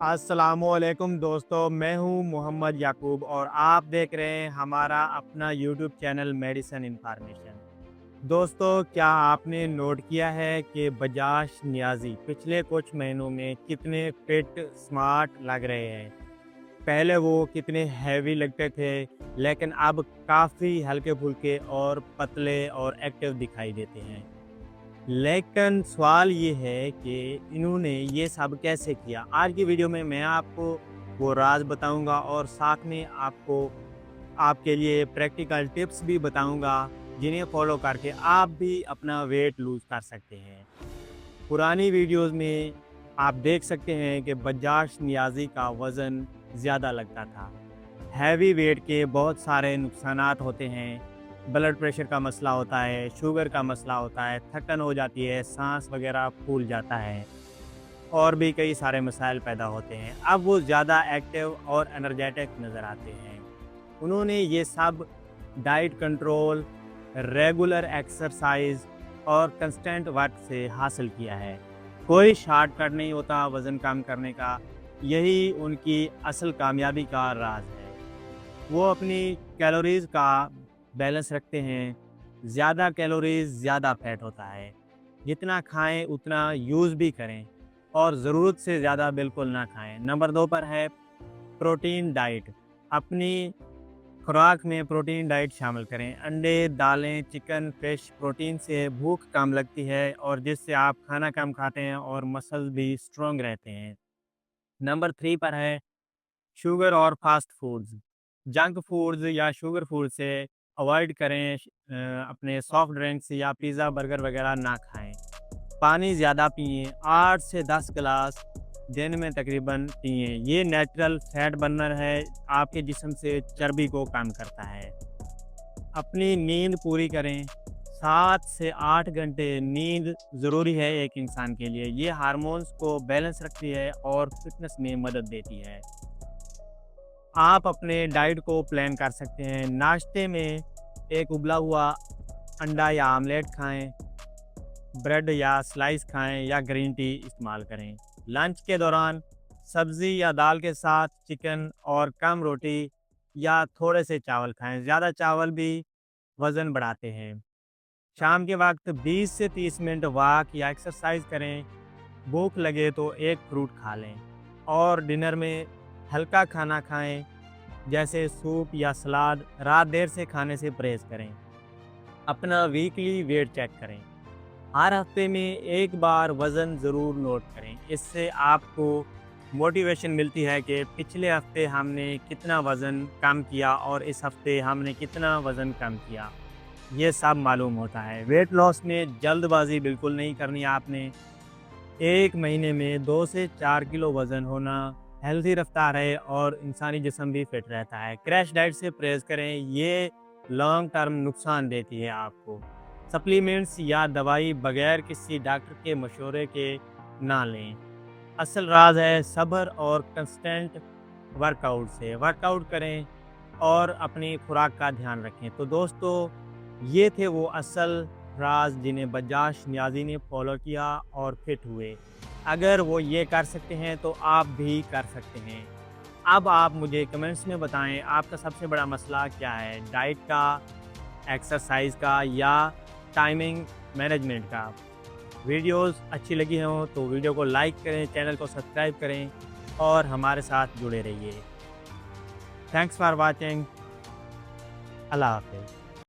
अस्सलामुअलैकुम दोस्तों, मैं हूं मोहम्मद याकूब और आप देख रहे हैं हमारा अपना यूट्यूब चैनल मेडिसिन इन्फॉर्मेशन। दोस्तों, क्या आपने नोट किया है कि बजाज नियाज़ी पिछले कुछ महीनों में कितने फिट स्मार्ट लग रहे हैं। पहले वो कितने हैवी लगते थे, लेकिन अब काफ़ी हल्के फुल्के और पतले और एक्टिव दिखाई देते हैं। लेकिन सवाल ये है कि इन्होंने ये सब कैसे किया? आज की वीडियो में मैं आपको वो राज़ बताऊँगा और साथ में आपको आपके लिए प्रैक्टिकल टिप्स भी बताऊँगा, जिन्हें फ़ॉलो करके आप भी अपना वेट लूज़ कर सकते हैं। पुरानी वीडियोज़ में आप देख सकते हैं कि बजाज नियाज़ी का वज़न ज़्यादा लगता था। हैवी वेट के बहुत सारे नुकसानात होते हैं। ब्लड प्रेशर का मसला होता है, शुगर का मसला होता है, थकन हो जाती है, साँस वग़ैरह फूल जाता है और भी कई सारे मसाइल पैदा होते हैं। अब वो ज़्यादा एक्टिव और एनर्जेटिक नज़र आते हैं। उन्होंने ये सब डाइट कंट्रोल, रेगुलर एक्सरसाइज़ और कंस्टेंट वर्क से हासिल किया है। कोई शॉर्टकट नहीं होता वज़न कम करने का, यही उनकी असल कामयाबी का राज़ है। वो अपनी कैलोरीज़ का बैलेंस रखते हैं। ज़्यादा कैलोरीज़ ज़्यादा फैट होता है। जितना खाएँ उतना यूज़ भी करें और ज़रूरत से ज़्यादा बिल्कुल ना खाएँ। नंबर 2 पर है प्रोटीन डाइट। अपनी खुराक में प्रोटीन डाइट शामिल करें। अंडे, दालें, चिकन, फिश प्रोटीन से भूख कम लगती है और जिससे आप खाना कम खाते हैं और मसल्स भी स्ट्रॉन्ग रहते हैं। नंबर 3 पर है शुगर और फास्ट फूड्स। जंक फूड्स या शुगर फूड से अवॉइड करें। अपने सॉफ्ट ड्रिंक्स या पिज़्ज़ा, बर्गर वगैरह ना खाएँ। पानी ज़्यादा पिएँ, 8 से 10 गिलास दिन में तकरीबन पिएँ। ये नेचुरल फैट बर्नर है, आपके जिस्म से चर्बी को कम करता है। अपनी नींद पूरी करें, 7 से 8 घंटे नींद ज़रूरी है एक इंसान के लिए। ये हार्मोन्स को बैलेंस रखती है और फिटनेस में मदद देती है। आप अपने डाइट को प्लान कर सकते हैं। नाश्ते में एक उबला हुआ अंडा या आमलेट खाएँ, ब्रेड या स्लाइस खाएँ या ग्रीन टी इस्तेमाल करें। लंच के दौरान सब्ज़ी या दाल के साथ चिकन और कम रोटी या थोड़े से चावल खाएँ। ज़्यादा चावल भी वज़न बढ़ाते हैं। शाम के वक़्त 20 से 30 मिनट वॉक या एक्सरसाइज करें। भूख लगे तो एक फ्रूट खा लें और डिनर में हल्का खाना खाएँ, जैसे सूप या सलाद। रात देर से खाने से परहेज़ करें। अपना वीकली वेट चेक करें। हर हफ्ते में एक बार वज़न ज़रूर नोट करें। इससे आपको मोटिवेशन मिलती है कि पिछले हफ्ते हमने कितना वज़न कम किया और इस हफ्ते हमने कितना वज़न कम किया। ये सब मालूम होता है। वेट लॉस में जल्दबाज़ी बिल्कुल नहीं करनी आपने। 1 महीने में 2 से 4 किलो वज़न होना हेल्दी रफ्तार है और इंसानी जिस्म भी फिट रहता है। क्रैश डाइट से परहेज़ करें, ये लॉन्ग टर्म नुकसान देती है आपको। सप्लीमेंट्स या दवाई बगैर किसी डॉक्टर के मशवरे के ना लें। असल राज है सब्र और कंस्टेंट वर्कआउट से। वर्कआउट करें और अपनी खुराक का ध्यान रखें। तो दोस्तों, ये थे वो असल राज जिन्हें बजाज नियाज़ी ने फॉलो किया और फिट हुए। अगर वो ये कर सकते हैं तो आप भी कर सकते हैं। अब आप मुझे कमेंट्स में बताएं, आपका सबसे बड़ा मसला क्या है? डाइट का, एक्सरसाइज का या टाइमिंग मैनेजमेंट का? वीडियोस अच्छी लगी हों तो वीडियो को लाइक करें, चैनल को सब्सक्राइब करें और हमारे साथ जुड़े रहिए। Thanks for watching. अल्लाह हाफ़िज़।